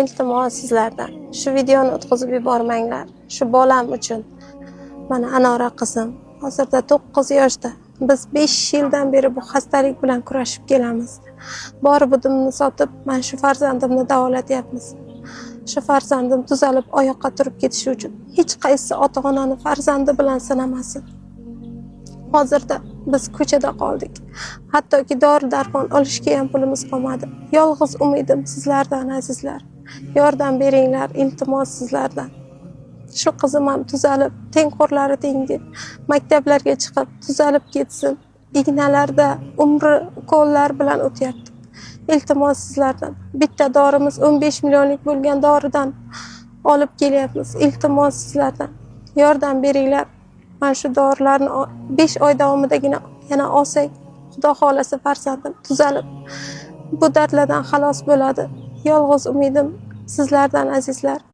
Iltimos sizlardan shu videoni o'tkazib yubormanglar. Shu bolam uchun. Mana Anora qizim hozirda 9 yoshda. Biz 5 yildan beri bu xastalik bilan kurashib kelamiz. Bor budimni sotib, men shu farzandimni davolatyapmiz. Shu farzandim tuzalib oyoqqa turib ketishi uchun hech qaysi ota-onani farzandi bilan sinamasin. Hozirda biz ko'chada qoldik. Hattoki dori-darmon olishga ham pulimiz qolmadi. Yolg'iz umidim sizlardan azizlar. Yordam beringlar, iltimos sizlardan. Shu qizim ham tuzalib, tengqurlari tengi maktablarga chiqib, tuzalib ketsin. Ignalarda umri ukollar bilan o'tyapti. Iltimos sizlardan. Bitta dorimiz 15 millionlik bo'lgan doridan olib kelyapmiz. Iltimos sizlardan. Yordam beringlar. Men shu dorilarni 5 oy davomidagina yana olsak, Xudo xolasa farzandim tuzalib bu dardlardan xalos bo'ladi. Yolg'iz umidim sizlardan azizlar.